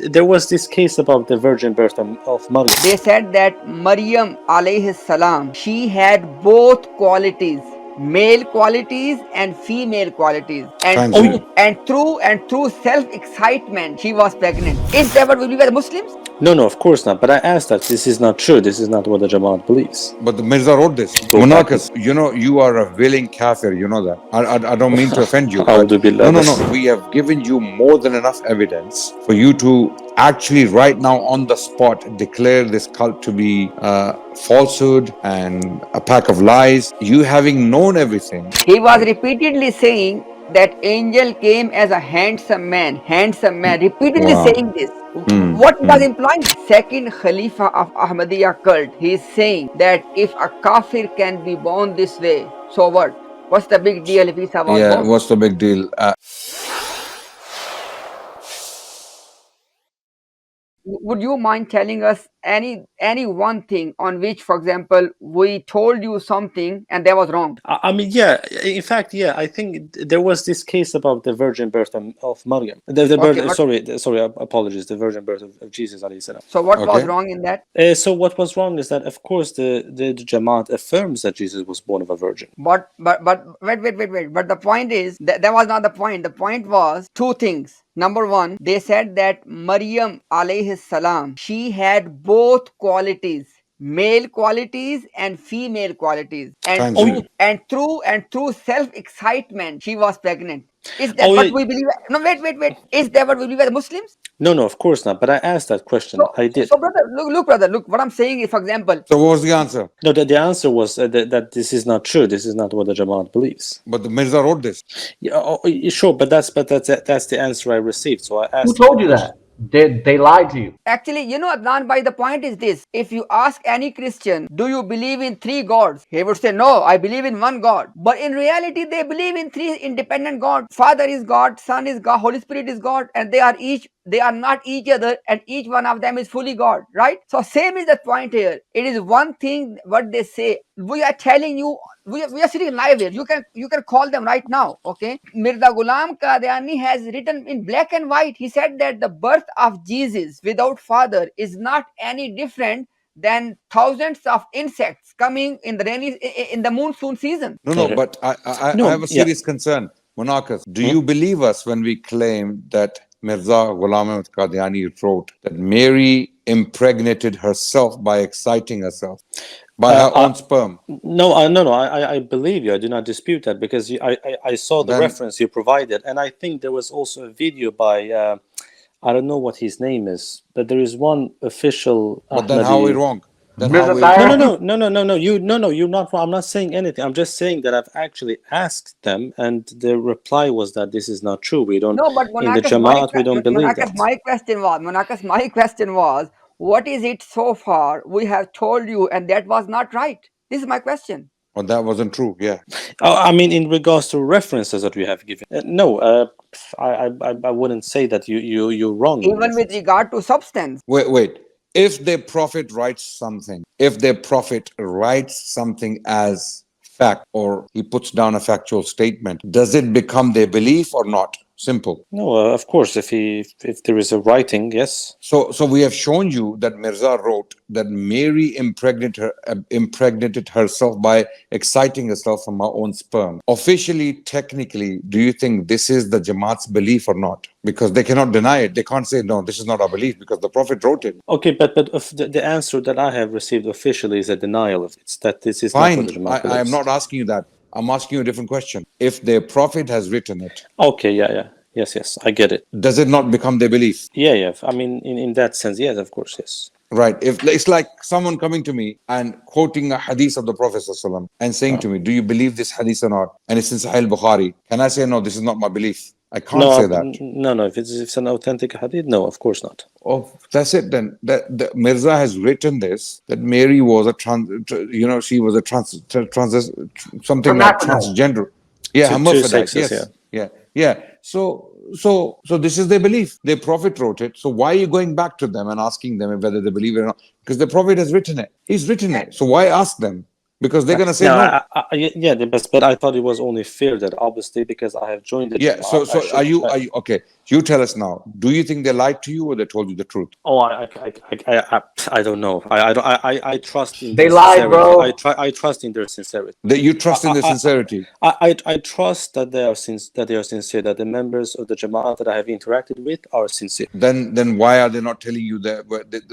there was this case about the virgin birth of Maryam. They said that Maryam alayhi salam, she had both qualities, male qualities and female qualities, and through self-excitement she was pregnant. Is that what we believe as Muslims? No, of course not. But I asked that. This is not true. This is not what the Jamaat believes. But the Mirza wrote this. Munakas, you are a willing kafir, you know that. I don't mean to offend you. But no. We have given you more than enough evidence for you to actually right now on the spot declare this cult to be falsehood and a pack of lies. You having known everything. He was repeatedly saying that angel came as a handsome man, repeatedly saying this. What was implying? Second Khalifa of Ahmadiyya cult, he is saying that if a kafir can be born this way, so what? What's the big deal if he's a born? Yeah, what's the big deal? Would you mind telling us any one thing on which, for example, we told you something and that was wrong? I mean, yeah. In fact, yeah. I think there was this case about the virgin birth of Maryam. Sorry. Apologies. The virgin birth of Jesus alayhi salam. So what was wrong in that? So what was wrong is that, of course, the Jamaat affirms that Jesus was born of a virgin. But wait. But the point is that was not the point. The point was two things. Number one, they said that Maryam alayhi salam, she had both qualities, male qualities and female qualities, and through self-excitement she was pregnant. Is that what we believe? No, wait. Is that what we believe as Muslims? No, of course not. But I asked that question. I did. So, brother, look. What I'm saying is, for example. So, what was the answer? No, the answer was that this is not true. This is not what the Jamaat believes. But the Mirza wrote this. Yeah, sure. But that's the answer I received. So I asked. Who told you that? They lied to you. Actually, Adnan bhai, the point is this. If you ask any Christian, do you believe in three gods? He would say, no, I believe in one God. But in reality, they believe in three independent gods. Father is God, Son is God, Holy Spirit is God, and they are not each other, and each one of them is fully God, right? So same is the point here. It is one thing what they say. We are telling you, we are sitting live here. You can call them right now, okay? Mirza Ghulam Qadiani has written in black and white. He said that the birth of Jesus without father is not any different than thousands of insects coming in the monsoon season. No, but I have a serious concern. Munakas, do you believe us when we claim that Mirza Ghulam Ahmad Qadiani wrote that Mary impregnated herself by exciting herself by her own sperm? No, I believe you. I do not dispute that because I saw the reference you provided, and I think there was also a video by I don't know what his name is, but there is one official. But then how are we wrong? No. You're not wrong. I'm not saying anything. I'm just saying that I've actually asked them, and the reply was that this is not true. We don't. No, but in the Jamaat, we don't believe that. My question was, what is it so far we have told you, and that was not right? This is my question. Well, that wasn't true. Yeah. I mean, in regards to references that we have given, I wouldn't say that you're wrong. Even with regard to substance. Wait. If their prophet writes something as fact, or he puts down a factual statement, does it become their belief or not? Simple. No, of course, if there is a writing, yes. So we have shown you that Mirza wrote that Mary impregnated herself by exciting herself from her own sperm. Officially, technically, do you think this is the Jamaat's belief or not? Because they cannot deny it. They can't say, no, this is not our belief because the Prophet wrote it. Okay, but the answer that I have received officially is a denial of it. It's that this is fine. Not what the Jamaat believes. I am not asking you that. I'm asking you a different question. If their Prophet has written it. Okay, yeah. Yes, I get it. Does it not become their belief? Yeah. I mean, in that sense, yes, of course, yes. Right. If it's like someone coming to me and quoting a hadith of the Prophet ﷺ and saying to me, do you believe this hadith or not? And it's in Sahih Bukhari. Can I say, no, this is not my belief? I can't say that. No. If it's an authentic hadith, no, of course not. Oh, that's it then. The Mirza has written this, that Mary was she was a something like transgender. Yeah, hermaphrodite. Yes. Yeah. So this is their belief. Their Prophet wrote it. So why are you going back to them and asking them whether they believe it or not? Because the Prophet has written it. He's written it. So why ask them? because they're gonna say No, no. yeah, but I thought it was only fair that obviously because I have joined the Yeah. So Jamaat, I are should. you okay? You tell us now. Do you think they lied to you or they told you the truth? Oh, I don't know. I trust in They their lied, sincerity. bro. I trust in their sincerity. That you trust in their sincerity. I trust that they are sincere. That the members of the Jamaat that I have interacted with are sincere. Then why are they not telling you that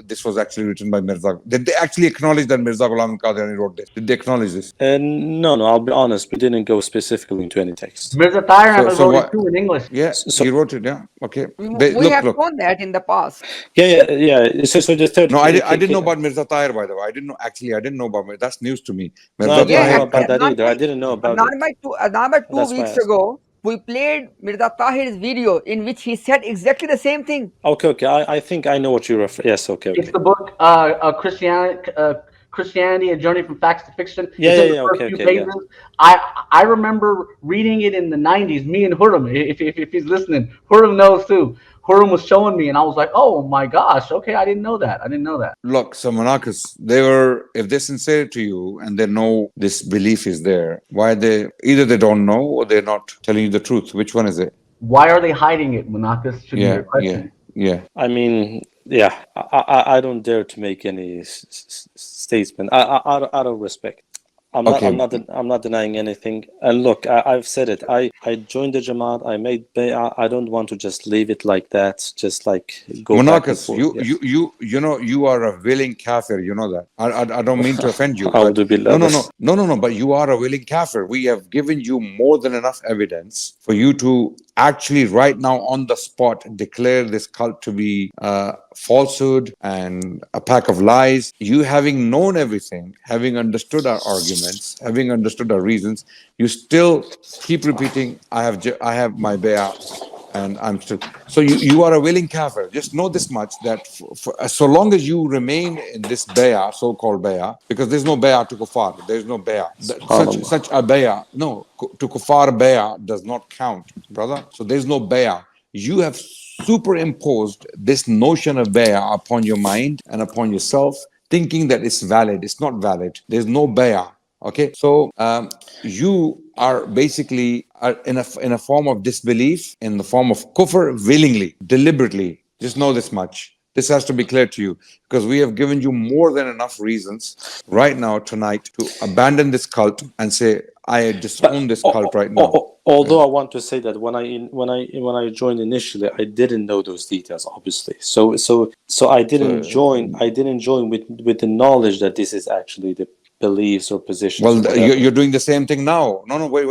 this was actually written by Mirza? Did they actually acknowledge that Mirza Ghulam Qadiani wrote this? Did they acknowledge this? No. I'll be honest. We didn't go specifically into any text. Mirza Tahir Ahmed So wrote it what? too in English. Yeah, So he wrote it. Yeah. Okay. We have Look. shown that in the past. yeah. So the third. No, I didn't know about Mirza Tahir, by the way. I didn't know about it. That's news to me. No, I Mirza didn't know Yeah, Tahir. about that Adnan either. I didn't know about it. Adnan, two That's why I weeks asked. ago, we played Mirza Tahir's video in which he said exactly the same thing. Okay. I think I know what you refer. Yes. Okay. It's the book Christianity: A Journey from Facts to Fiction. Yeah. It's in the Yeah. first Okay. few Okay. pages. Yeah. I remember reading it in the 90s. Me and Huram, if he's listening, Huram knows too. Huram was showing me, and I was like, "Oh my gosh, okay, I didn't know that. I didn't know that." Look, so Monakas, if they're sincere to you and they know this belief is there, why either they don't know or they're not telling you the truth. Which one is it? Why are they hiding it, Monakas? Should be Yeah, your question. yeah. I mean, yeah. I don't dare to make any statement. Out of respect. I'm not denying anything. And look, I've said it. I joined the Jamaat. I made bay'ah. I don't want to just leave it like that. Just like go back and Monakas, forth. Yes. you are a willing kafir. You know that. I don't mean to offend you. A'udhu billah. No. But you are a willing kafir. We have given you more than enough evidence for you to actually right now on the spot declare this cult to be falsehood and a pack of lies. You having known everything, having understood our arguments, having understood our reasons, you still keep repeating, I have my bay'ah. And I'm still so you are a willing kafir. Just know this much that so long as you remain in this bay'ah, so-called bay'ah, because there's no bay'ah to kuffar, there's no bay'ah. Such a bay'ah, no, to kuffar bay'ah does not count, brother. So there's no bay'ah. You have superimposed this notion of bay'ah upon your mind and upon yourself, thinking that it's valid. It's not valid. There's no bay'ah. Okay, so you are basically in a form of disbelief, in the form of kufr, willingly, deliberately. Just know this much. This has to be clear to you because we have given you more than enough reasons right now tonight to abandon this cult and say, I disown this cult right now. Although I want to say that when I joined initially, I didn't know those details, obviously. So I didn't join. I didn't join with the knowledge that this is actually the beliefs or positions. Well, you're doing the same thing now. No, wait.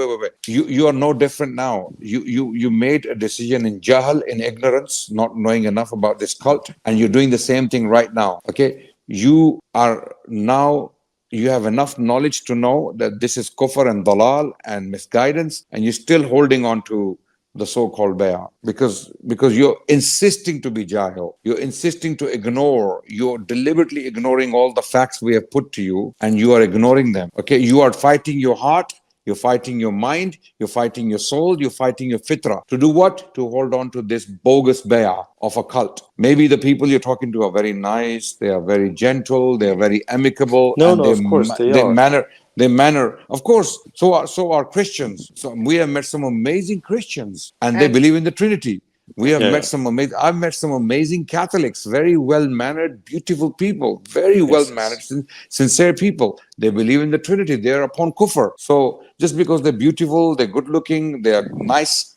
You are no different now. You made a decision in jahl, in ignorance, not knowing enough about this cult, and you're doing the same thing right now. Okay, you have enough knowledge to know that this is kufr and dalal and misguidance, and you're still holding on to the so-called bay'ah because you're insisting to be jahil, you're insisting to ignore, you're deliberately ignoring all the facts we have put to you, and you are ignoring them. Okay, you are fighting your heart, you're fighting your mind, you're fighting your soul, you're fighting your fitrah. To do what? To hold on to this bogus bay'ah of a cult. Maybe the people you're talking to are very nice, they are very gentle, they are very amicable, and of course they are. Their manner, of course, so are Christians. So we have met some amazing Christians, and they believe in the Trinity. We have met some amazing. I've met some amazing Catholics, very well-mannered, beautiful people, very well-mannered, sincere people. They believe in the Trinity. They are upon kufr. So just because they're beautiful, they're good-looking, they are nice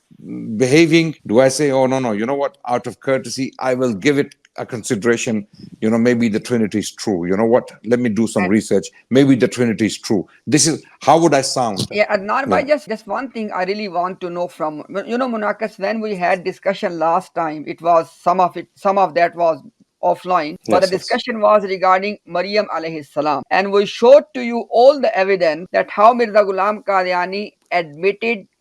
behaving, do I say, oh no, you know what? Out of courtesy, I will give it a consideration. Maybe the Trinity is true. You know what? Let me do some research. Maybe the Trinity is true. This is how would I sound? Yeah, Adnan, but just one thing I really want to know from Munakas, when we had discussion last time, it was some of that was offline, but the discussion was regarding Maryam alayhi salam, and we showed to you all the evidence that how Mirza Ghulam Qadiani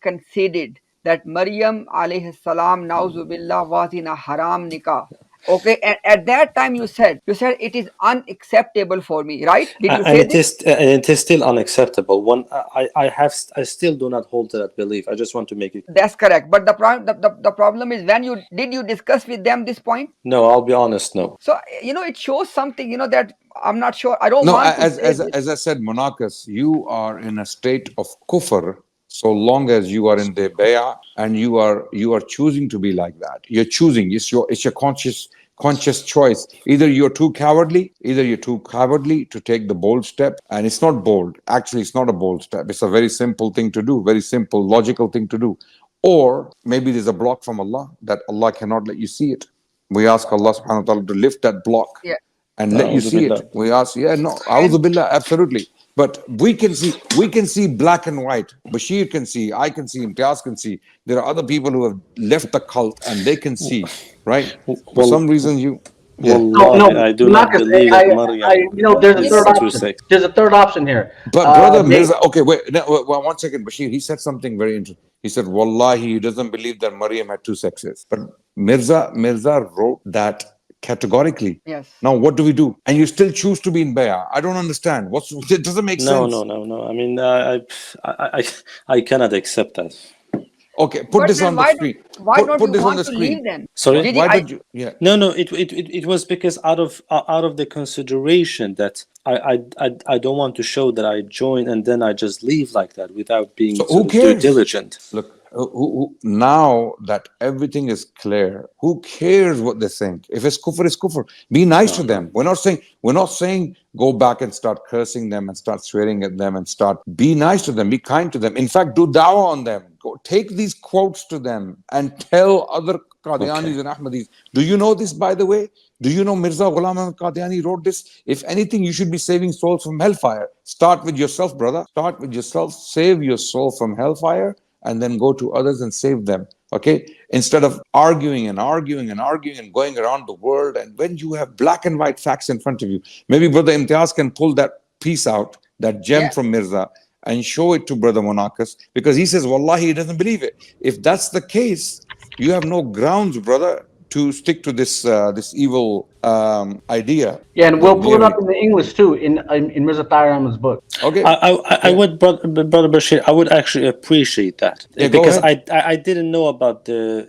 conceded that Maryam alayhi salam, nauzubillah, was in a haram nikah. Okay, and at that time you said it is unacceptable for me, right? Did you And say this? it is still unacceptable. One, I still do not hold to that belief. I just want to make it. That's correct. But the problem is, when you discuss with them this point? No, I'll be honest. No. So it shows something, that I'm not sure. I don't No, want to say this. as I said, Monakas, you are in a state of kufr so long as you are in the bayah and you are choosing to be like that. You're choosing. It's your conscious choice. Either you're too cowardly to take the bold step, and it's not bold. Actually, it's not a bold step. It's a very simple thing to do, very simple, logical thing to do. Or maybe there's a block from Allah that Allah cannot let you see it. We ask Allah subhanahu wa ta'ala to lift that block Yeah. and let you see it. We ask, A'udhu Billah, absolutely. But we can see black and white. Bashir can see, I can see, Imtiaz can see. There are other people who have left the cult and they can see, right? For some reason Wallahi, I do not Marcus, believe that Maryam there's a is third two option. sex. There's a third option here. But brother Mirza, okay, wait, 1 second, Bashir. He said something very interesting. He said, Wallahi, he doesn't believe that Maryam had two sexes. But Mirza wrote that categorically. Yes. Now, what do we do? And you still choose to be in bayah. I don't understand. It doesn't make sense. No. I mean, I cannot accept that. Okay, put this on the screen. Why Put don't you this on want the to screen. leave then? Sorry? Why did you? Yeah. No. It was because out of the consideration that I don't want to show that I join and then I just leave like that without being So who due cares? diligent. Look, now that everything is clear, who cares what they think? If it's kufr, it's kufr. Be nice to them. We're not saying go back and start cursing them and start swearing at them and be nice to them, be kind to them. In fact, do dawah on them. Go take these quotes to them and tell other Qadianis and Ahmadis. Do you know this, by the way? Do you know Mirza Ghulam Ahmad Qadiani wrote this? If anything, you should be saving souls from hellfire. Start with yourself, brother. Start with yourself. Save your soul from hellfire, and then go to others and save them. Okay? Instead of arguing and going around the world, and when you have black and white facts in front of you, maybe Brother Imtiaz can pull that piece out, that gem from Mirza, and show it to Brother Monakas, because he says, Wallahi, he doesn't believe it. If that's the case, you have no grounds, brother, to stick to this evil idea. Yeah, and we'll pull it up in the English too, in Mirza Tahir Ahmad's book. Okay. I would, Brother Bashir, I would actually appreciate that, because I didn't know about the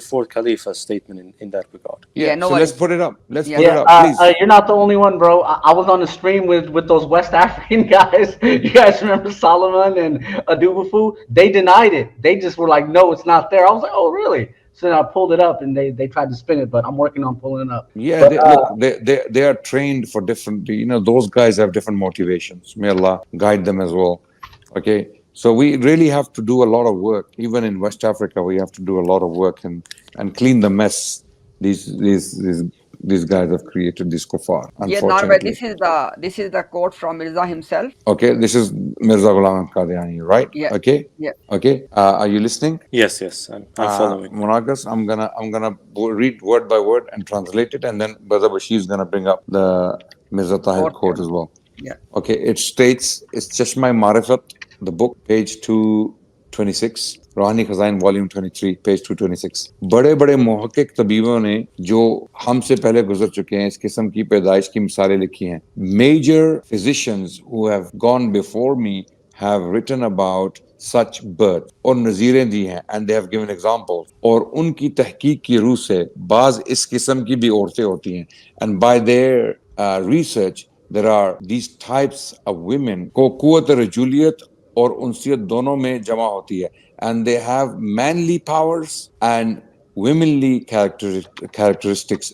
fourth Khalifa's statement in that regard. No so worries. let's put it up. Let's put it up, please. You're not the only one, bro. I was on the stream with those West African guys. You guys remember Solomon and Adubafu? They denied it. They just were like, no, it's not there. I was like, oh, really? So then I pulled it up and they tried to spin it, but I'm working on pulling it up. Yeah, they are trained for different, those guys have different motivations. May Allah guide them as well. Okay. So we really have to do a lot of work. Even in West Africa, we have to do a lot of work and clean the mess these guys have created, these kuffar. Yeah, Narway, this is the quote from Mirza himself. Okay, this is Mirza Ghulam Qadiani, right? Yeah. Okay. Yeah. Okay. Are you listening? Yes, I'm following. Monakas, I'm gonna read word by word and translate it, and then Brother Bashir is gonna bring up the Mirza Tahir quote as well. Yeah. Okay. It states, it's Chashma Marifat, the book, page 226. रूहानी Khazain volume 23 page 226। बड़े बड़े मुहक्किक तबीबों ने जो हमसे पहले गुजर चुके हैं इस किस्म की पैदाइश की मिसालें लिखी हैं। Major physicians who have gone before me have written about such birth और नज़ीरें दी हैं and they have given examples और उनकी तहकीक की रूह से बाज इस किस्म की भी औरतें होती हैं and by their research there are these types of women को क़ुव्वत रजूलियत और उनसियत दोनों में जमा होती है and they have manly powers and womanly characteristics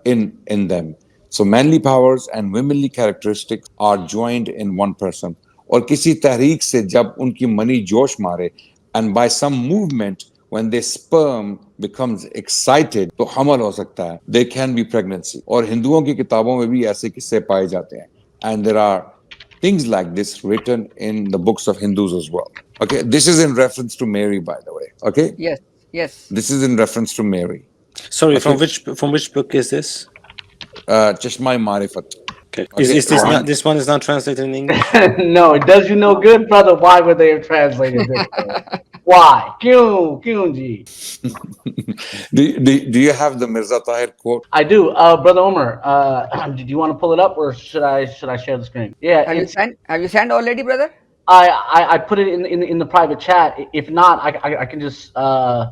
in them. So manly powers and womanly characteristics are joined in one person. और किसी तहरीक से जब उनकी मनी जोश मारे and by some movement when their sperm becomes excited तो हमल हो सकता है. There can be pregnancy. और हिंदुओं की किताबों में भी ऐसे किस्से पाए जाते हैं. And there are things like this written in the books of Hindus as well. Okay, this is in reference to Mary, by the way. Okay. Yes. This is in reference to Mary. Sorry, okay. From which book is this? Chashma Marifat. Okay. Is this one is not translated in English? No, it does you no good, brother. Why would they have translated this? Why? Kyun, Kyunji. Do you have the Mirza Tahir quote? I do. Brother Omar, do you want to pull it up, or should I share the screen? Yeah, Have you it's sent? Have you sent already, brother? I put it in the private chat. If not, I can just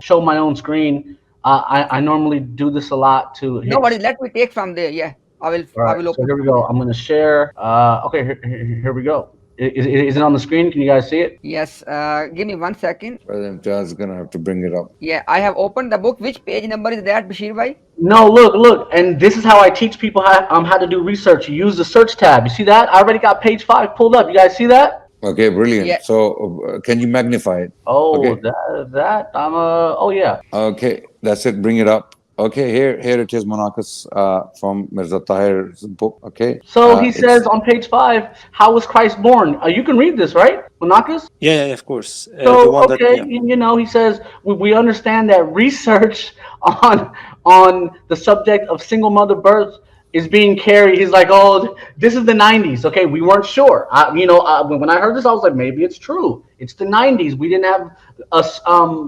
show my own screen. I normally do this a lot to No hit. worries. Let me take from there. Yeah, I will. All I right, will so open here we from go. there. I'm going to share. Okay, here we go. Is it on the screen? Can you guys see it? Yes. Give me 1 second. Brother Imtiaz is gonna have to bring it up. Yeah, I have opened the book. Which page number is that, Bashir bhai? No, look, and this is how I teach people how to do research. You use the search tab. You see that? I already got page 5 pulled up. You guys see that? Okay, brilliant. Yeah. So can you magnify it? Oh, Okay. that I'm oh yeah. Okay, that's it. Bring it up. Okay, here it is, Monakas, from Mirza Tahir's book. Okay. So he It's says on page 5, how was Christ born? You can read this, right, Monakas? Yeah, of course. The So one that, okay, yeah. he says we understand that research on the subject of single mother birth is being carried. He's like, oh, this is the 90s. Okay, we weren't sure. When I heard this, I was like, maybe it's true. It's the 90s. We didn't have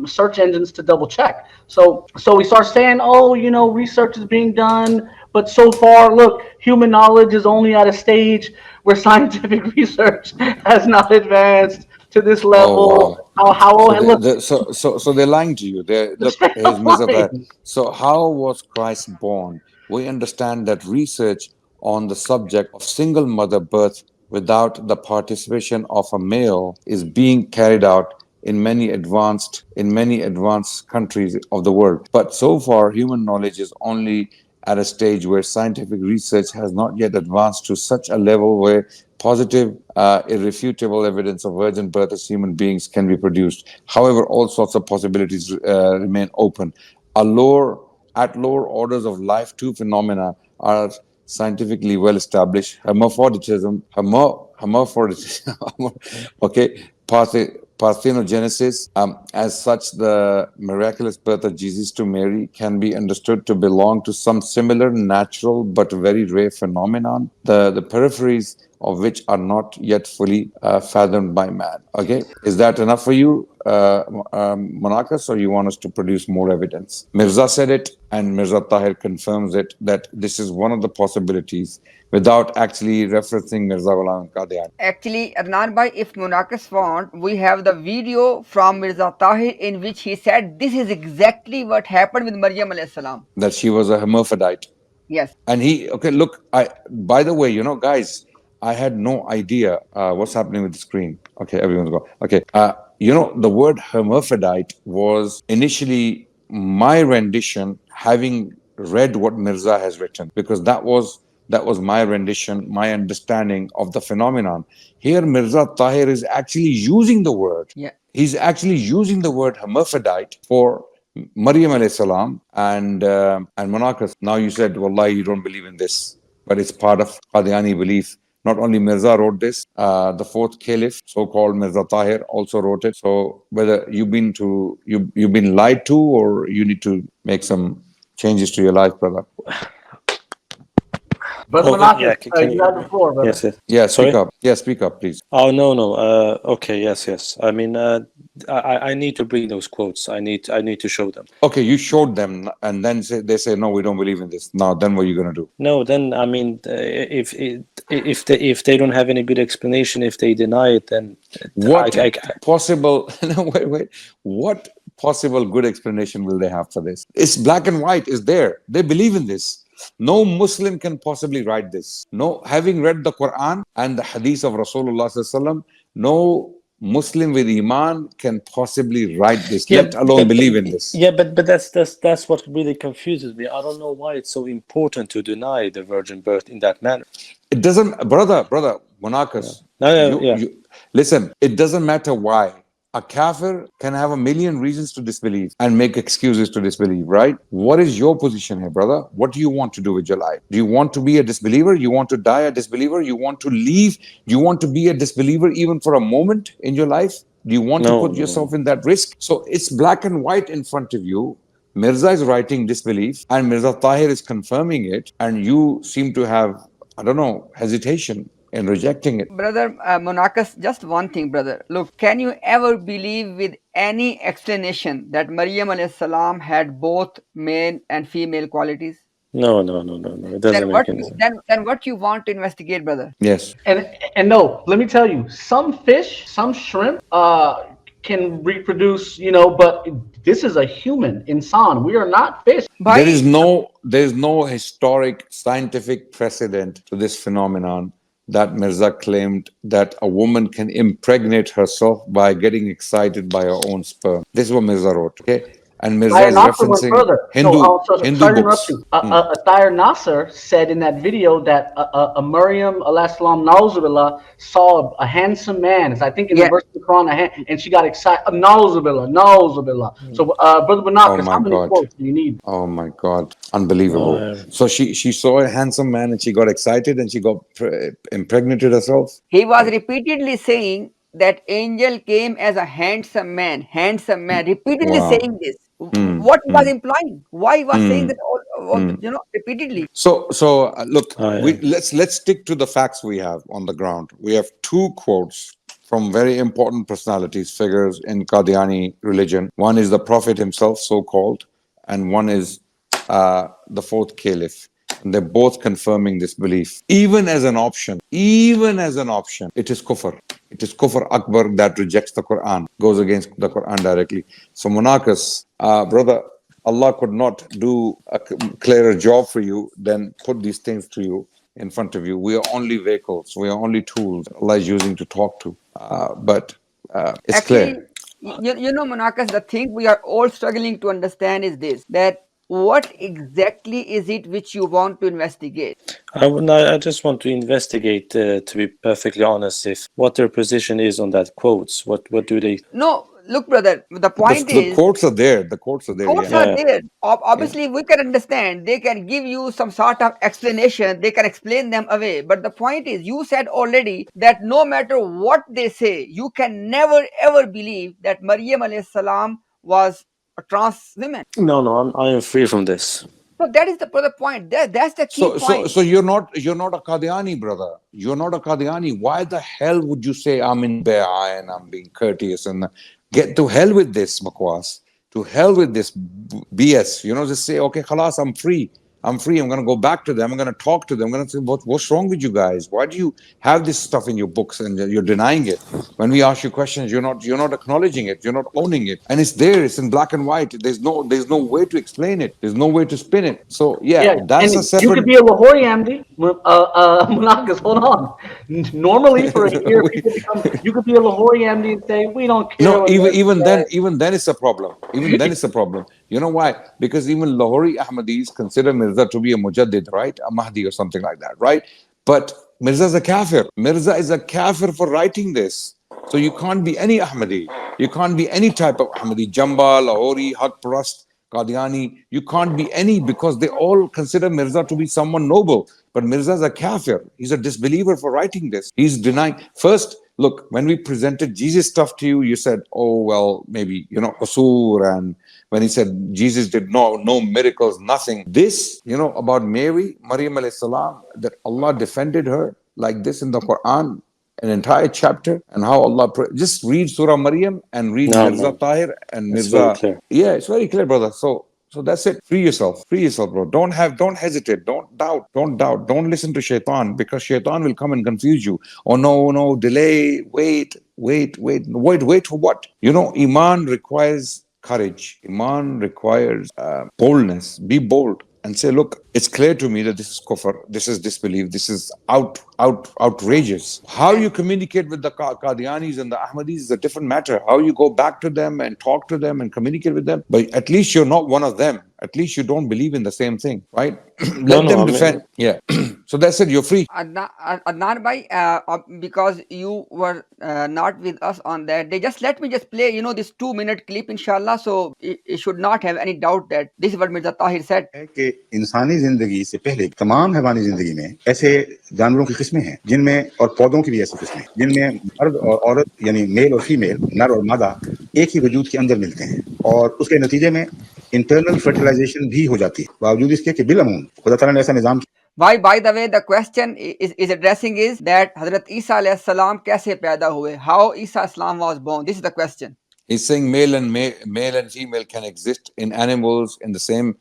search engines to double check. So we start saying, oh, research is being done. But so far, look, human knowledge is only at a stage where scientific research has not advanced to this level. wow. How So look, so they're lying to you. Look, straight here's up Mirza Tahir. lying. So how was Christ born? We understand that research on the subject of single mother birth without the participation of a male is being carried out in many advanced countries of the world. But so far, human knowledge is only at a stage where scientific research has not yet advanced to such a level where positive, irrefutable evidence of virgin birth as human beings can be produced. However, all sorts of possibilities remain open. At lower orders of life, two phenomena are scientifically well established: hermaphroditism, okay, parthenogenesis. As such, the miraculous birth of Jesus to Mary can be understood to belong to some similar natural but very rare phenomenon, the peripheries of which are not yet fully fathomed by man. Okay, is that enough for you, Monakas, or you want us to produce more evidence? Mirza said it, and Mirza Tahir confirms it, that this is one of the possibilities without actually referencing Mirza Ghulam Qadiani. Actually, Adnan bhai, if Munakas want, we have the video from Mirza Tahir in which he said this is exactly what happened with Maryam alayhi salam. That she was a hermaphrodite. Yes. And okay, look, by the way, guys, I had no idea what's happening with the screen. Okay, everyone's gone. Okay, the word hermaphrodite was initially my rendition, having read what Mirza has written, because that was my rendition, my understanding of the phenomenon. Here, Mirza Tahir is actually using the word. Yeah. He's actually using the word hermaphrodite for Maryam alayhi salam and Monakas. Now you said, Wallahi, you don't believe in this, but it's part of Qadiani belief. Not only Mirza wrote this, the fourth caliph, so-called Mirza Tahir, also wrote it. So whether you've been lied to, or you need to make some changes to your life, brother. Brother Monakas, yeah, you have the floor, brother. yes. Yeah, speak Sorry? up. Yeah, speak up, please. Oh, no. Okay, yes. I mean, I need to bring those quotes. I need to show them. Okay, you showed them, and then they say, no, we don't believe in this. Now, then what are you going to do? No, then I mean, if they don't have any good explanation, if they deny it, then What possible? No, wait. What possible good explanation will they have for this? It's black and white. It's there. They believe in this. No Muslim can possibly write this. No, having read the Quran and the Hadith of Rasulullah sallallahu alaihi wasallam, no Muslim with Iman can possibly write this, let alone believe in this. Yeah, but that's what really confuses me. I don't know why it's so important to deny the virgin birth in that manner. It doesn't, brother, Monakas. Listen, it doesn't matter why. A kafir can have a million reasons to disbelieve and make excuses to disbelieve, right? What is your position here, brother? What do you want to do with your life? Do you want to be a disbeliever? You want to die a disbeliever? You want to leave? Do you want to be a disbeliever even for a moment in your life? Do you want to put yourself in that risk? So it's black and white in front of you. Mirza is writing disbelief and Mirza Tahir is confirming it, and you seem to have, I don't know, hesitation in rejecting it. Brother Monakas, just one thing, brother. Look, can you ever believe with any explanation that Maryam alayhi salam had both male and female qualities? No, no, no, no, no. It doesn't make any sense. Then what you want to investigate, brother? Yes. And no, let me tell you, some fish, some shrimp, can reproduce, but this is a human, insan. We are not fish. There is no historic scientific precedent to this phenomenon that Mirza claimed that a woman can impregnate herself by getting excited by her own sperm. This is what Mirza wrote, okay? And Mirza is referencing Hindu books. Tahir Nasser said in that video that Maryam alayhi salam na'uzubillah saw a handsome man. It's, I think in the verse of the Quran, and she got excited. Na'uzubillah. So, Brother Banakas, how many quotes do you need? Oh my God, unbelievable! So she saw a handsome man and she got excited and she got impregnated herself. He was repeatedly saying that angel came as a handsome man, repeatedly saying this. What he was implying? Why he was saying that repeatedly? So look, let's stick to the facts we have on the ground. We have two quotes from very important personalities, figures in Qadiani religion. One is the Prophet himself, so-called, and one is the fourth caliph. And they're both confirming this belief. Even as an option, it is kufr. It is kufr akbar that rejects the Quran, goes against the Quran directly. So Monakas, brother, Allah could not do a clearer job for you than put these things to you in front of you. We are only vehicles. We are only tools Allah is using to talk to. But it's actually clear. You know, Monakas, the thing we are all struggling to understand is this, that what exactly is it which you want to investigate? I just want to investigate, to be perfectly honest, if what their position is on that quotes. What do they? No, look, brother. The point is the quotes are there. The quotes are there. Quotes are there. Obviously, we can understand. They can give you some sort of explanation. They can explain them away. But the point is, you said already that no matter what they say, you can never ever believe that Maryam alayhi salam was a trans woman. No, I am free from this. So that is the point. That's the key point. So you're not a Qadiani, brother. You're not a Qadiani. Why the hell would you say I'm in Bay'a and I'm being courteous and get to hell with this, Makwas? To hell with this BS. Just say, okay, khalas, I'm free. I'm going to go back to them. I'm going to talk to them. I'm going to say, what's wrong with you guys? Why do you have this stuff in your books and you're denying it? When we ask you questions, you're not acknowledging it. You're not owning it. And it's there. It's in black and white. There's no way to explain it. There's no way to spin it. So that's a separate. You could be a Lahori Amdi, Monakas, hold on. Normally for a year, you could be a Lahori Amdi and say, we don't care. No, even then it's a problem. Even then it's a problem. You know why? Because even Lahori Ahmadis consider Mirza to be a Mujaddid, right? A Mahdi or something like that, right? But Mirza is a kafir. Mirza is a kafir for writing this. So you can't be any Ahmadi. You can't be any type of Ahmadi. Jamba, Lahori, Haq Parast, Qadiani. You can't be any because they all consider Mirza to be someone noble. But Mirza is a kafir. He's a disbeliever for writing this. He's denying. First, look, when we presented Jesus stuff to you, you said, oh, well, maybe, Qusur, and when he said Jesus did no miracles, nothing. This, about Mary, Maryam alayhi salam, that Allah defended her like this in the Quran, an entire chapter, and how Allah, just read Surah Maryam and read Mirza Tahir and Mirza. Yeah, it's very clear, brother. So that's it. Free yourself, bro. Don't hesitate. Don't doubt. Don't listen to Shaitan, because Shaitan will come and confuse you. Oh no, delay, wait for what? Iman requires courage. Iman requires boldness. Be bold and say, look, it's clear to me that this is kufr, this is disbelief, this is outrageous. How you communicate with the Qadianis and the Ahmadis is a different matter. How you go back to them and talk to them and communicate with them. But at least you're not one of them. At least you don't believe in the same thing, right? Let them defend. Yeah. So that's it. You're free. Adnan bhai, because you were not with us on that day, let me play, this 2-minute clip, inshallah. So it should not have any doubt that this is what Mirza Tahir said. कि इंसानी जिंदगी से पहले तमाम हैवानी जिंदगी में ऐसे जानवरों की किस्में हैं जिनमें, और पौधों की भी ऐसी किस्में, जिनमें मर्द और औरत यानी मेल और फीमेल, नर और मादा एक ही वजूद के अंदर मिलते हैं, और उसके नतीजे में इंटरनल फर्टिलाइजेशन भी हो जाती है, बावजूद इसके कि बिलअमूम खुदा ताला ने ऐसा निजाम। By the way, the question is addressing is that Hazrat Isa alayhi salam kaise paida hue? How Isa salam was born? This is the question. He's saying male and female can exist in animals in the same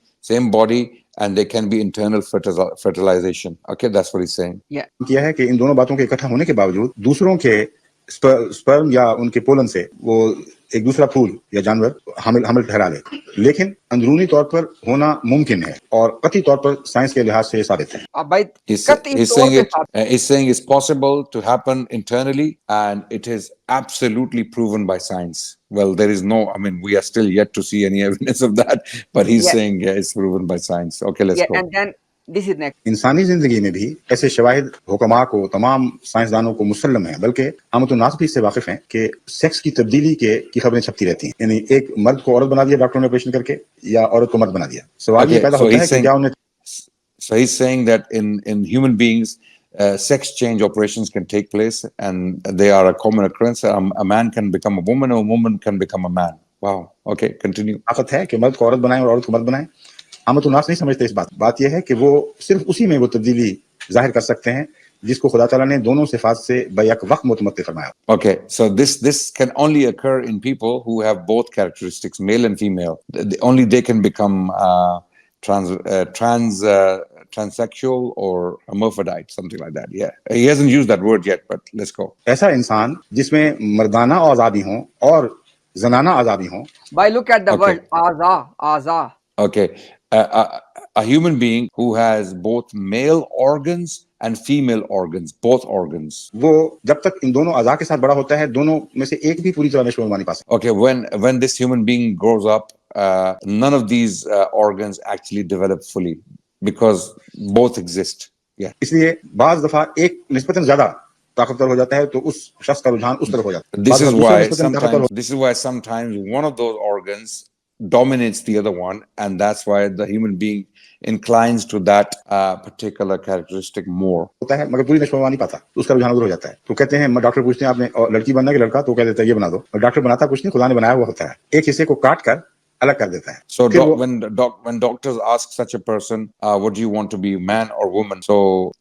body, and they can be internal fertilization. Okay, that's what he's saying. Yeah. किया है कि इन दोनों बातों के इकट्ठा होने के बावजूद दूसरों के स्पर्म या उनके पोलन से वो एक दूसरा फूल या जानवर हामिल ठहरा ले, लेकिन अंदरूनी तौर पर होना मुमकिन है और कतई तौर पर साइंस के लिहाज से साबित है. अब भाई He's कतई तौर पे साबित he's saying it's possible to happen internally, and it is absolutely proven by science. Well, there is no, I mean, we are still yet to see any evidence of that, but he's saying it's proven by science. Okay, let's go. And then this is next. इंसानी जिंदगी में भी ऐसे शवाहिद हुक्मा को तमाम साइंसदानों को मुसल्लम है, बल्कि आमतुन्नास भी इससे वाकिफ हैं कि सेक्स की तब्दीली की खबरें छपती रहती हैं. यानी एक मर्द को औरत बना दिया डॉक्टरों ने ऑपरेशन करके, या औरत को मर्द बना दिया. सवाल ये पैदा होता है कि क्या उन्हें. So he's saying that in human beings, sex change operations can take place, and they are a common occurrence. A man can become a woman, or a woman can become a man. Wow. Okay, continue. ताकत है कि मर्द को औरत बनाए और औरत को मर्द बनाए. आमतुन्नास नहीं समझते इस बात यह है कि वो सिर्फ उसी में वो तब्दीली जाहिर कर सकते हैं जिसको खुदा ताला ने दोनों सिफात से बैक वक्त मुतमत्ति फरमाया. Okay, so this can only occur in people who have both characteristics, male and female. Only they can become transsexual or hermaphrodite, something like that. Yeah, he hasn't used that word yet, but let's go. ऐसा इंसान जिसमें मर्दाना आजादी हो और जनाना आजादी हो. By look at the word aza. Okay, a human being who has both male organs and female organs, both organs. वो जब तक इन दोनों आजा के साथ बड़ा होता है, दोनों में से एक भी पूरी तरह नशो नहीं पा सकता. Okay, when this human being grows up, none of these organs actually develop fully because both exist. Yeah. इसलिए बाज दफा एक निस्बतन ज्यादा ताकतवर हो जाता है तो उस शख्स का रुझान उस तरफ हो जाता है. This is why sometimes one of those organs dominates the other one, and that's why the human being inclines to that particular characteristic more. होता है, मगर पूरी नशो नहीं पाता, उसका रुझान उधर हो जाता है. तो कहते हैं डॉक्टर पूछते हैं आपने लड़की बनना है कि लड़का, तो कह देता है ये बना दो. और डॉक्टर बनाता कुछ नहीं, खुदा ने बनाया हुआ होता है, एक हिस्से को काट कर अलग कर देता है. So when doctors ask such a person, what do you want to be, man or woman? So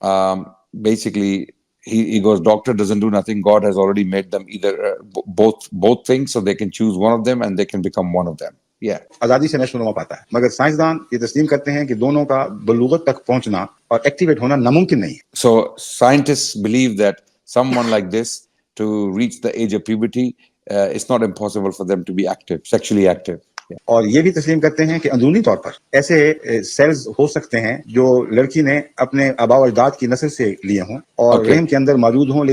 basically he goes, doctor doesn't do nothing. God has already made them either both things, so they can choose one of them and they can become one of them. Yeah. आजादी से नशो नुमा पाता है, मगर साइंसदान ये तस्लीम करते हैं कि दोनों का बलूगत तक पहुंचना और एक्टिवेट होना नामुमकिन नहीं है. So scientists believe that someone like this, to reach the age of puberty, it's not impossible for them to be active, sexually active. Yeah. और ये भी तस्लीम करते हैं कि अंदरूनी तौर पर ऐसे सेल्स हो सकते हैं जो लड़की ने अपने आबा अजदाद की नस्ल से लिए हों और रहम के अंदर मौजूद हों.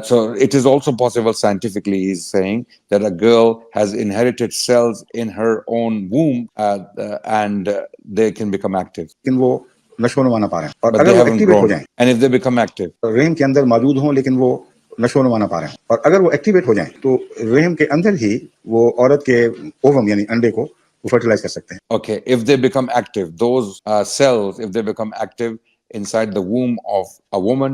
So it is also possible scientifically, he's saying, that a girl has inherited cells in her own womb and they can become active. लेकिन वो नशो नुमा ना पा रहे हैं. और But अगर वो एक्टिवेट हो जाएं, and if they become active, रहम के अंदर मौजूद हों लेकिन वो नशो नुमा ना पा रहे हैं, और अगर वो एक्टिवेट हो जाएं तो रहम के अंदर ही वो औरत के ओवम यानी अंडे को फर्टिलाइज कर सकते हैं. Okay, if they become active, those cells, if they become active inside the womb of a woman,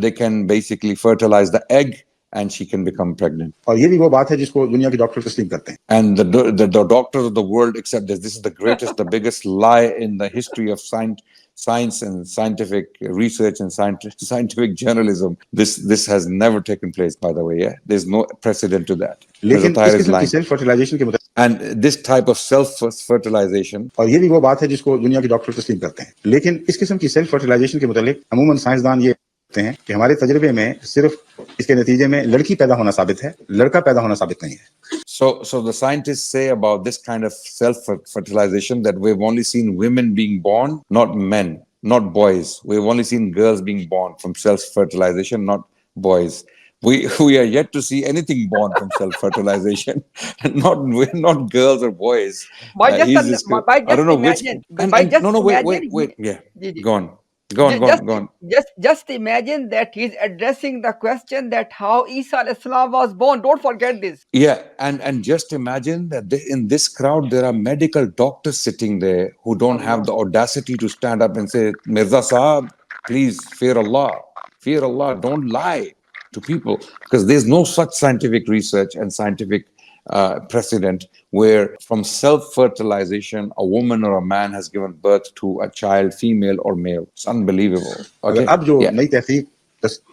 they can basically fertilize the egg and she can become pregnant. और ये भी वो बात है जिसको दुनिया के डॉक्टर तस्लीम करते हैं. And the doctors of the world accept this. This is the greatest, the biggest lie in the history of science and scientific research and scientific journalism. This has never taken place, by the way. Yeah, there's no precedent to that. लेकिन इस किस्म की self fertilisation के मुताबिक, and this type of self-fertilization, और ये भी वो बात है जिसको दुनिया के डॉक्टर तस्लीम करते हैं, लेकिन इस किस्म की सेल्फ फर्टिलाइजेशन के मुताबिक अमूमन साइंसदान ये कहते हैं कि हमारे तजर्बे में सिर्फ इसके नतीजे में लड़की पैदा होना साबित है, लड़का पैदा होना साबित नहीं है. So the scientists say about this kind of self-fertilization that we've only seen women being born, not men, not boys. We've only seen girls being born from self-fertilization, not boys. We are yet to see anything born from self-fertilization, not girls or boys. I don't know which. No, wait. Yeah, go on. Go on. Just imagine that he's addressing the question that how Isa alayhi salam was born. Don't forget this. Yeah, and just imagine that in this crowd there are medical doctors sitting there who don't have the audacity to stand up and say, Mirza Sahab, please fear Allah, don't lie to people, because there's no such scientific research and scientific precedent where from self-fertilization a woman or a man has given birth to a child, female or male. It's unbelievable. Okay? अब जो नई तहकीक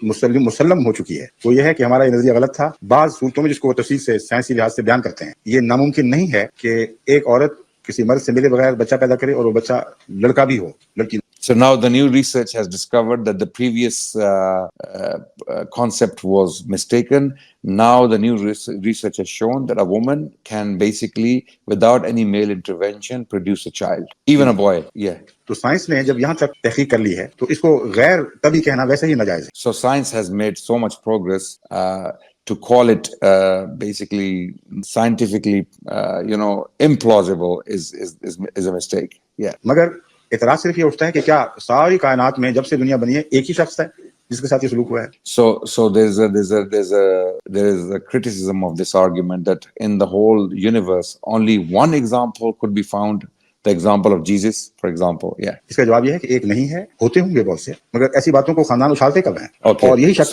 मुसल्लम हो चुकी है वो ये है कि हमारा ये नजरिया गलत था। बाज सूरतों में जिसको तफसील से साइंसी लिहाज से बयान करते हैं, ये नामुमकिन नहीं है कि एक औरत किसी मर्द से मिले बगैर बच्चा पैदा करे और वो बच्चा लड़का भी हो, लड़की। So now the new research has discovered that the previous concept was mistaken. Now the new research has shown that a woman can basically, without any male intervention, produce a child, even a boy. Yeah. तो science ने जब यहाँ तक तहकीक कर ली है तो इसको गैर तभी कहना वैसे ही नाजायज है। So science has made so much progress to call it basically scientifically, implausible is a mistake. Yeah. मगर इतराज सिर्फ ये उठता है कि क्या सारी कायनात में जब से दुनिया बनी है एक ही शख्स है जिसके साथ ये सलूक हुआ है? So there is a criticism of this argument that in the whole universe only one example could be found, the example of Jesus, for example. Yeah. इसका जवाब ये है कि एक नहीं है, होते होंगे बहुत से, मगर ऐसी बातों को खानदान उछालते कब हैं? Okay. और यही शख्स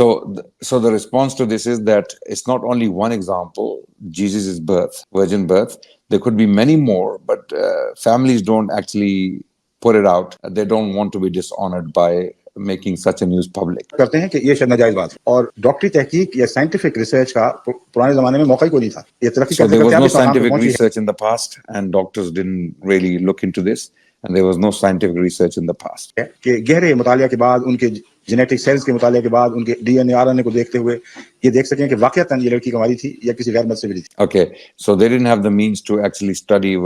So the response to this is that it's not only one example, Jesus' birth, virgin birth. There could be many more, but families don't actually put it out. They don't want to be dishonored by making such a news public. करते हैं कि ये शायद नाजायज बात है और डॉक्टरी तहकीक या साइंटिफिक रिसर्च का पुराने जमाने में मौका ही कोई नहीं था। ये तरक्की So करते there was करते no आप इस मकाम पे scientific पहुंची है। research in the past, and doctors didn't really look into this, and there was no scientific research in the past. कि गहरे मुतालिया के बाद उनके जेनेटिक सेल्स के मुतालिया के बाद उनके डीएनए आरएनए को देखते हुए ये देख सकें कि वाकईतन ये लड़की हमारी थी या किसी गैर मर्द से मिली थी। Okay, so they didn't have the means to actually study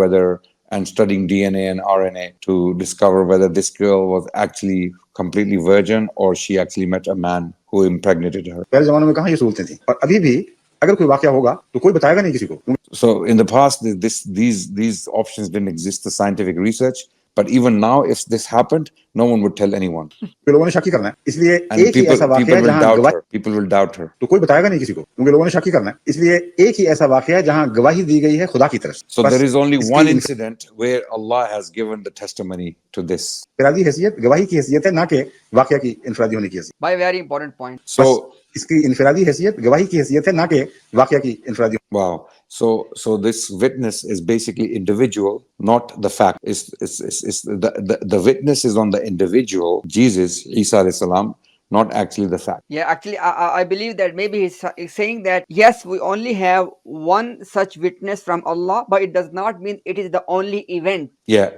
studying DNA and RNA to discover whether this girl was actually completely virgin or she actually met a man who impregnated her. पहले जमाने में कहाँ ये सहूलतें थी और अभी भी अगर कोई वाकया होगा तो कोई बताएगा नहीं किसी को। So in the past, these options didn't exist, the scientific research. But even now, if this happened, no one would tell anyone. लोगों ने शक करना है, इसलिए And एक ही ऐसा वाकया है जहां गवाही people will doubt her. तो कोई बताएगा नहीं किसी को, क्योंकि लोगों ने शक करना है, इसलिए एक ही ऐसा वाकया है जहां गवाही दी गई है खुदा की तरफ से। So there is only one incident where Allah has given the testimony to this. इनफरादी हैसियत गवाही की हैसियत है, ना कि वाकया की इनफरादी होने की हैसियत। By very important point. So इसकी इनफरादी हैसियत गवाही की हैसियत है, ना कि वाकया की इनफरादी। wow. So this witness is basically individual, not the fact. The witness is on the individual, Jesus, Isa alayhi salam, not actually the fact. Yeah, actually, I believe that maybe he's saying that yes, we only have one such witness from Allah, but it does not mean it is the only event. Yeah,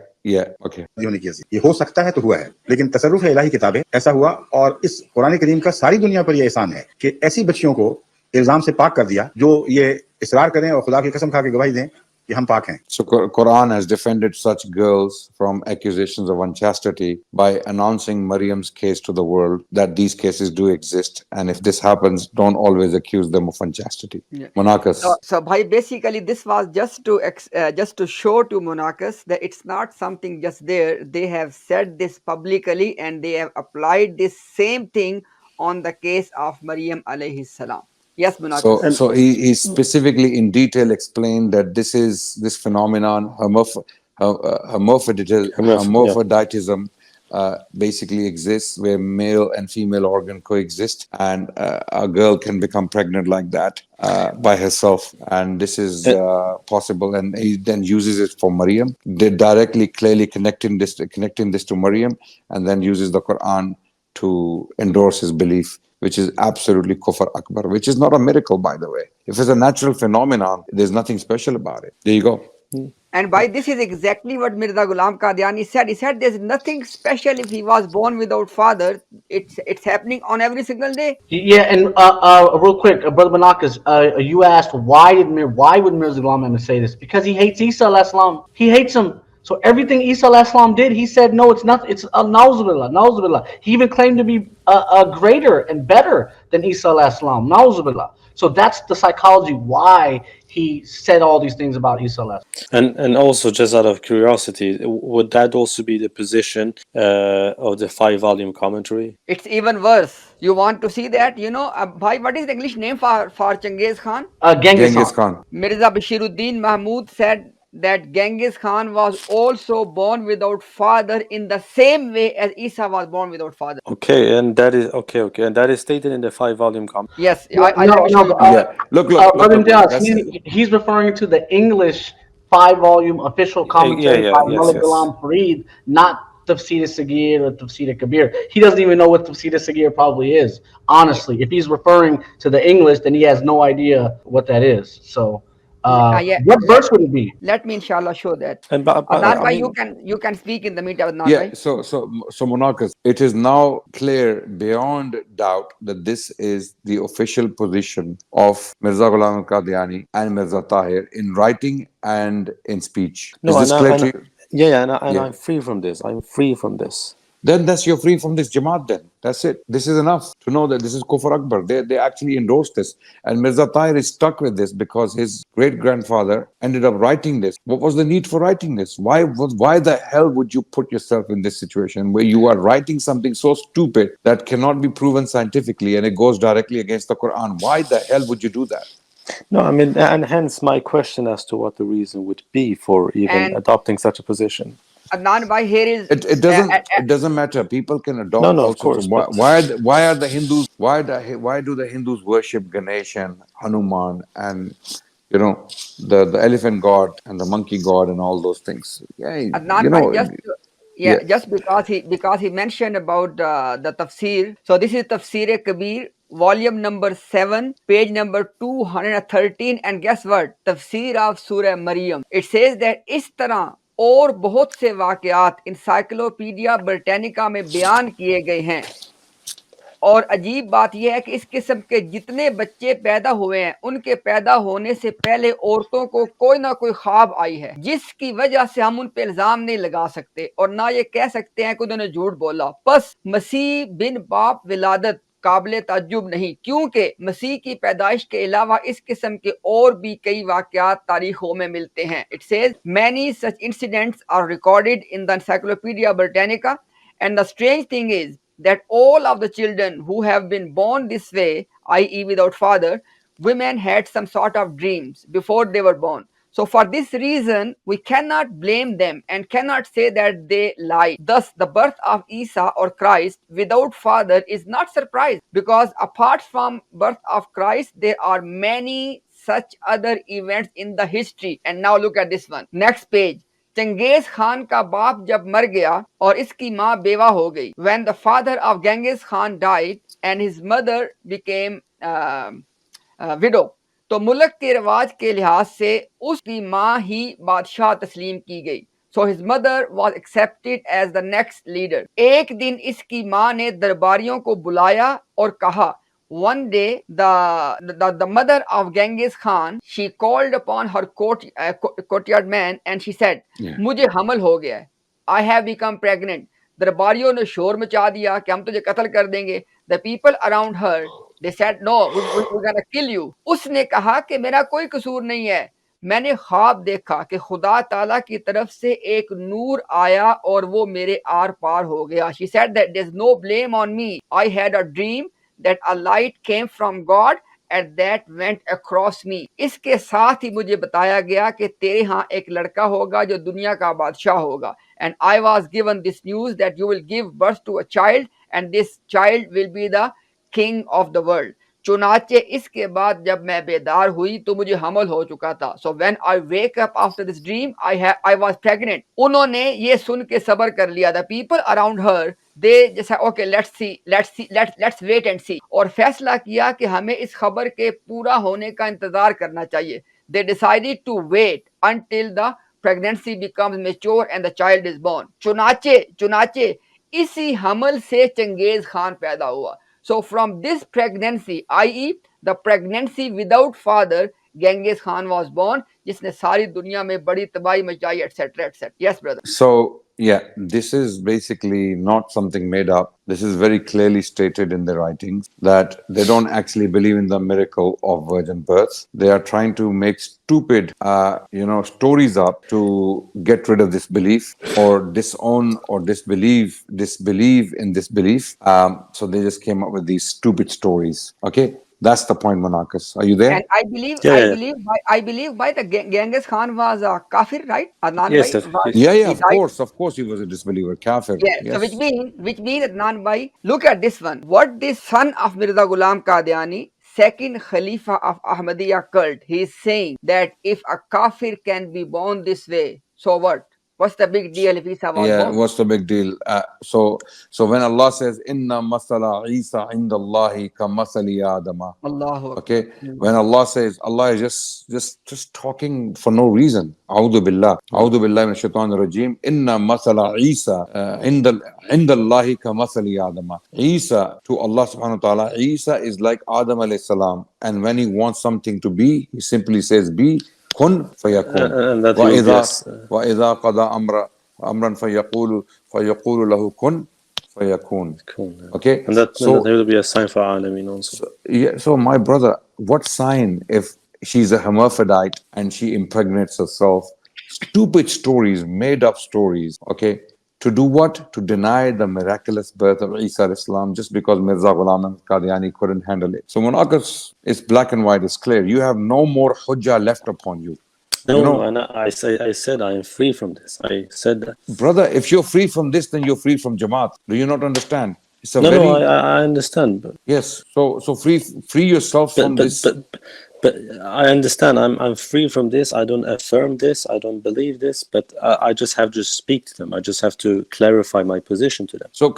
okay. होने की हैसियत। ये हो सकता है तो हुआ है, लेकिन तसर्रुफ इलाही किताबें ऐसा हुआ और इस कुरान करीम का सारी दुनिया पर यह एहसान है कि ऐसी बच्चियों को इल्जाम से पाक कर दिया जो ये इसरार करें और खुदा की कसम खा के गवाही दें कि हम पाक हैं। So Quran has defended such girls from accusations of unchastity by announcing Maryam's case to the world, that these cases do exist, and if this happens, don't always accuse them of unchastity. Yeah. Monakas. So bhai, basically this was just to show to Monakas that it's not something just there. They have said this publicly and they have applied this same thing on the case of Maryam alayhi salam. Yes, Monakas. So he specifically in detail explained that this phenomenon, hermaphroditism, basically exists where male and female organ coexist, and a girl can become pregnant like that by herself, and this is possible, and he then uses it for Maryam. They directly, clearly connecting this to Maryam, and then uses the Quran to endorse his belief, which is absolutely kufr akbar, which is not a miracle, by the way. If it's a natural phenomenon, there's nothing special about it. There you go. And by this is exactly what Mirza Ghulam Qadiani said. He said there's nothing special if he was born without father. It's happening on every single day. Yeah, and real quick, Brother Monakas, you asked why would Mirza Ghulam Ahmad say this? Because he hates Isa alayhi salam. He hates him. So everything Isa alayhi salam did, he said, no, it's not. It's na'uzubillah. He even claimed to be greater and better than Isa alayhi salam. Na'uzubillah. So that's the psychology why he said all these things about Isa alayhi salam. And also, just out of curiosity, would that also be the position of the 5-volume commentary? It's even worse. You want to see that? Bhai, what is the English name for Genghis Khan? Genghis Khan. Mirza Bashiruddin Mahmud said that Genghis Khan was also born without father in the same way as Isa was born without father. Okay, and that is okay, and that is stated in the 5 volume comment. Yes, Well, let no, me show no, you but, that. Yeah. Look, Brother Imtiaz, that's it. he's referring to the English 5 volume official Yeah, commentary by yes, Mullah yes. Ghulam Farid, not Tafsir Sagir or Tafsir Kabir. He doesn't even know what Tafsir Sagir probably is. Honestly, if he's referring to the English, then he has no idea what that is. So, Yeah, what verse would it be? let me inshallah show that. And Adnan I bhai, mean, you can speak in the meantime, Adnan Yeah, bhai. so Monarchus, it is now clear beyond doubt that this is the official position of Mirza Ghulam Qadiani and Mirza Tahir in writing and in speech. no, Is this clear to you? yeah, and Yeah. I'm free from this. I'm free from this. Then that's you're free from this Jamaat then. That's it. This is enough to know that this is Kufr Akbar. They actually endorsed this. And Mirza Tahir is stuck with this because his great-grandfather ended up writing this. What was the need for writing this? Why the hell would you put yourself in this situation where you are writing something so stupid that cannot be proven scientifically and it goes directly against the Quran? Why the hell would you do that? No, I mean, and hence my question as to what the reason would be for even And adopting such a position. Adnan bhai, here is It doesn't matter. People can No, adopt no, of also course, from but why are the Hindus why do the Hindus worship Ganesh and Hanuman and the elephant god and the monkey god and all those things? Yeah, Adnan bhai, yeah. just because he mentioned about the tafsir. So this is Tafsir Kabir, volume number 7, page number 213, and guess what? Tafsir of Surah Maryam. It says that इस तरह और बहुत से वाक़यात encyclopedia Britannica में बयान किए गए हैं। और अजीब बात यह है कि इस किस्म के जितने बच्चे पैदा हुए हैं उनके पैदा होने से पहले औरतों को कोई ना कोई ख्वाब आई है जिसकी वजह से हम उन पे इल्जाम नहीं लगा सकते और ना ये कह सकते हैं कि उन्होंने झूठ बोला। बस मसीह बिन बाप विलादत काबिल ताज्जुब नहीं, क्योंकि मसीह की पैदाइश के अलावा इस किस्म के और भी कई वाक़यात तारीखों में मिलते हैं। It says many such incidents are recorded in the encyclopaedia Britannica and the strange thing is that all of the children who have been born this way, i.e., without father, women had some sort of dreams before they were born. So, for this reason, we cannot blame them and cannot say that they lie. Thus, the birth of Isa or Christ without father is not surprise because apart from birth of Christ, there are many such other events in the history. And now look at this one. Next page. Genghis Khan का बाप जब मर गया और इसकी माँ बेवा हो गई when the father of Genghis Khan died and his mother became widow, तो मुल्क के रिवाज के लिहाज से उसकी माँ ही बादशाह तस्लीम की गई। So his mother was accepted as the next leader. एक दिन इसकी माँ ने दरबारियों को बुलाया और कहा, one day the mother of Genghis Khan, she called upon her courtyard man and she said, मुझे हमल हो गया है, I have become pregnant. दरबारियों ने शोर मचा दिया कि हम तुझे कत्ल कर देंगे। The people around her, they said, no, we're gonna kill you. उसने कहा कि मेरा कोई कसूर नहीं है, मैंने ख्वाब देखा कि खुदा ताला की तरफ से एक नूर आया और वो मेरे आर पार हो गया। She said that there's no blame on me. I had a dream that a light came from God and that went across me. इसके साथ ही मुझे बताया गया कि तेरे यहाँ एक लड़का होगा जो दुनिया का बादशाह होगा। And I was given this news that you will give birth to a child and this child will be the king of the world. चुनाचे इसके बाद जब मैं बेदार हुई तो मुझे हमल हो चुका था। So when I wake up after this dream, I was pregnant. उन्होंने ये सुन के सब्र कर लिया। The people around her, they just said, okay, let's wait and see. और फैसला किया कि हमें इस खबर के पूरा होने का इंतजार करना चाहिए। They decided to wait until the pregnancy becomes mature and the child is born. चुनाचे इसी हमल से चंगेज खान पैदा हुआ। So from this pregnancy, i.e. the pregnancy without father, Genghis Khan was born, जिसने सारी दुनिया में बड़ी तबाही मचाई, etc., etc. Yes, brother. So, yeah, this is basically not something made up. This is very clearly stated in the writings that they don't actually believe in the miracle of virgin birth. They are trying to make stupid, stories up to get rid of this belief or disown or disbelieve in this belief. So they just came up with these stupid stories. Okay. That's the point, Monakas. Are you there? And I believe, Yeah. I believe by the Genghis Khan was a kafir, right? Adnan Yes, Bhai that- was, Yeah, he of died. course, he was a disbeliever, kafir. Yeah. Yes. So which means Adnan Bhai, look at this one. What this son of Mirza Ghulam Qadiani, second Khalifa of Ahmadiyya cult, he is saying that if a kafir can be born this way, so what? What's the big deal if Isa was Yeah, born? what's the big deal? So when Allah says, "Inna masala Isa inda Allahi ka masali Adama," Allahu Akbar. okay, when Allah says, Allah is just talking for no reason. A'udhu billah, a'udhu billah min shaitan rajim. Inna masala Isa inda Allahi ka masali Adama. Isa to Allah subhanahu wa taala, Isa is like Adam alayhi salam, and when he wants something to be, he simply says, "Be." كن فيكون and that he will guess. وإذا قضى أمرا فيقول له كن فيكون. Cool. Okay, And that so will be a sign for Alamin also. yeah, so my brother, what sign if she's a hermaphrodite and she impregnates herself? Stupid stories, made up stories. Okay, to do what? To deny the miraculous birth of Isa alayhi salam just because Mirza Ghulam Qadiani couldn't handle it. So Monakas, it's black and white, it's clear. You have no more hujjah left upon you. No, and I said I am free from this. I said that. Brother, if you're free from this, then you're free from Jamaat. Do you not understand? It's a No, I understand, but yes. So free yourself from this. But I understand. I'm free from this. I don't affirm this. I don't believe this. But I just have to speak to them. I just have to clarify my position to them. So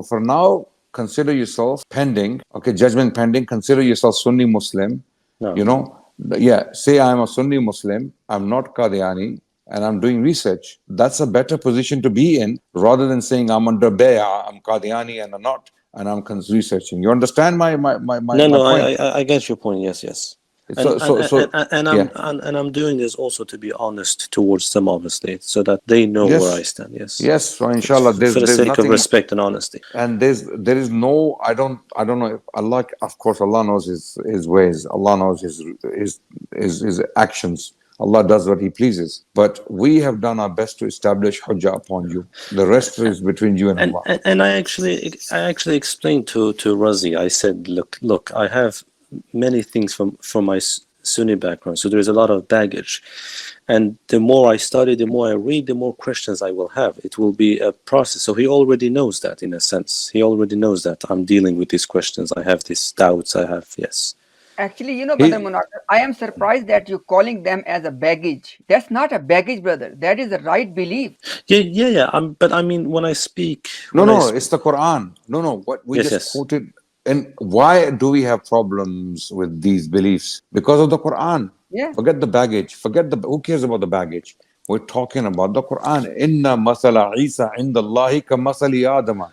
for now, consider yourself pending. Okay, judgment pending. Consider yourself Sunni Muslim. No. You know, yeah. Say I'm a Sunni Muslim. I'm not Qadiani, and I'm doing research. That's a better position to be in rather than saying I'm under bay'ah, I'm Qadiani and I'm not, and I'm researching. You understand my point? I get your point. Yes. And I'm doing this also to be honest towards them, obviously, so that they know where I stand. Yes. So inshallah, for the sake nothing, of respect and honesty. And there is no. I don't know if Allah. Of course, Allah knows His ways. Allah knows His actions. Allah does what He pleases. But we have done our best to establish hujjah upon you. The rest is between you and Allah. And I actually explained to Razi. I said, look, I have many things from my Sunni background, so there's a lot of baggage, and the more I study, the more I read, the more questions I will have. It will be a process. So he already knows that, in a sense. He already knows that I'm dealing with these questions. I have these doubts. Yes. Actually, Brother Munakar, I am surprised that you're calling them as a baggage. That's not a baggage, brother. That is the right belief. Yeah. But I mean, when I speak... It's the Quran. What we just quoted. And why do we have problems with these beliefs? Because of the Quran. Yeah. Forget the baggage. Who cares about the baggage? We're talking about the Quran. Inna masala Isa inda Allahi ka masali Adama.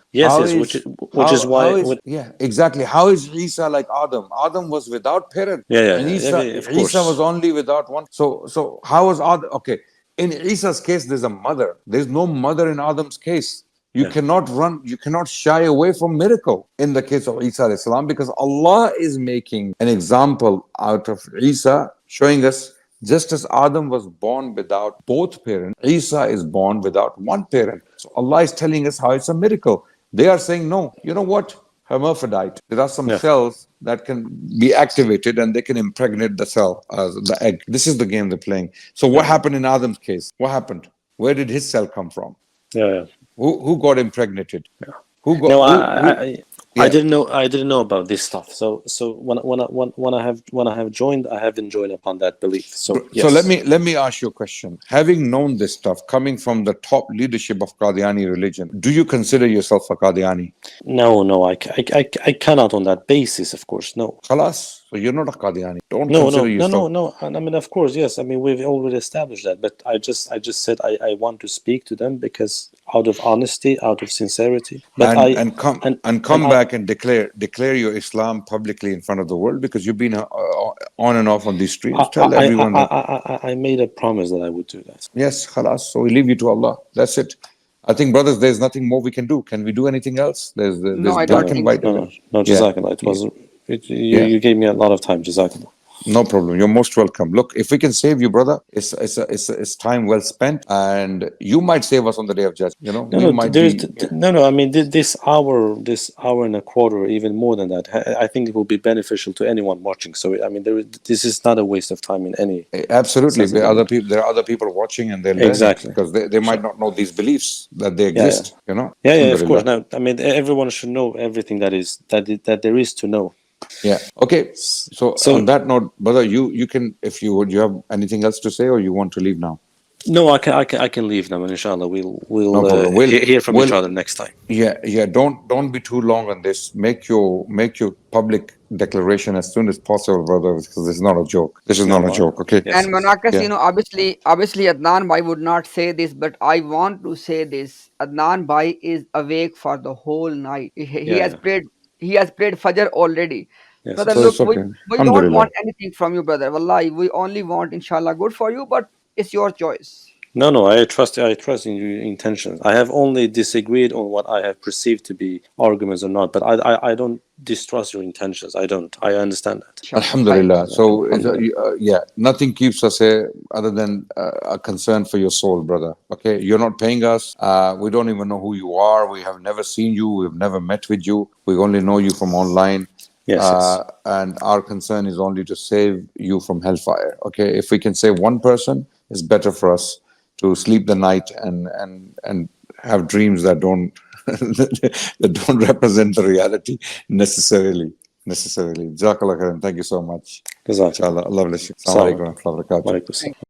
Which is why... Yeah, exactly. How is Isa like Adam? Adam was without parents. And Isa was only without one. So how was Adam? Okay, in Isa's case, there's a mother. There's no mother in Adam's case. You cannot shy away from miracle in the case of Isa alayhi salam, because Allah is making an example out of Isa, showing us just as Adam was born without both parents, Isa is born without one parent. So Allah is telling us how it's a miracle. They are saying, no, you know what? Hermaphrodite. There are some cells that can be activated and they can impregnate the cell, the egg. This is the game they're playing. So what happened in Adam's case? What happened? Where did his cell come from? Yeah. Who got impregnated? I didn't know about this stuff. So when I have joined, I haven't joined upon that belief. So let me ask you a question. Having known this stuff coming from the top leadership of Qadiani religion, do you consider yourself a Qadiani? No, I cannot on that basis, of course. No. Khalas. So you're not a Qadiani. Consider yourself. No. I mean, of course, yes. I mean, we've already established that. But I just said I want to speak to them because out of honesty, out of sincerity. But come back and declare your Islam publicly in front of the world, because you've been on and off on these streams. Tell everyone that. I made a promise that I would do that. Yes, khalas. So we leave you to Allah. That's it. I think, brothers, there's nothing more we can do. Can we do anything else? There's black and white. No, Jazakallah. It wasn't. You gave me a lot of time, Jazakallah. No problem. You're most welcome. Look, if we can save you, brother, it's time well spent, and you might save us on the day of judgment. You know, No, we no, might there's be. Yeah. no, no. I mean, this hour and a quarter, even more than that. I think it will be beneficial to anyone watching. So, I mean, this is not a waste of time in any Absolutely. sense of the word. There are other people watching and they're learning Exactly. because they might Sure. not know these beliefs that they Yeah, exist. You know. yeah, of course. Alhamdulillah. Now, I mean, everyone should know everything that there is to know. Yeah. Okay. So So, on that note, brother, you can, if you would, you have anything else to say, or you want to leave now? no, I can leave now, and inshallah, No we'll problem. hear from each other next time. Yeah. Don't be too long on this. Make your public declaration as soon as possible, brother, because this is not a joke. This is not a joke. Okay. Yes, And yes. Monakas, Yeah. you know, obviously, Adnan Bhai would not say this, but I want to say this. Adnan Bhai is awake for the whole night. He has Yeah, prayed. He has prayed Fajr already. yes, Brother, So yes. look, it's okay. we don't Alhamdulillah. want anything from you, brother. Wallahi, we only want, inshallah, good for you, but it's your choice. No, I trust in your intentions. I have only disagreed on what I have perceived to be arguments or not, but I don't distrust your intentions. I don't. I understand that. Inshallah. Alhamdulillah. So, Alhamdulillah. yeah, nothing keeps us here other than a concern for your soul, brother. Okay, you're not paying us. We don't even know who you are. We have never seen you. We've never met with you. We only know you from online. Yes. And our concern is only to save you from hellfire. Okay, if we can save one person, it's better for us to sleep the night and have dreams that don't that don't represent the reality necessarily. Jazakallah khairan. Thank you so much. Jazakallah. Inshallah. Allah bless you. Assalamu Assalamu alaikum wa rahmatullahi wa barakatuh. alaikum.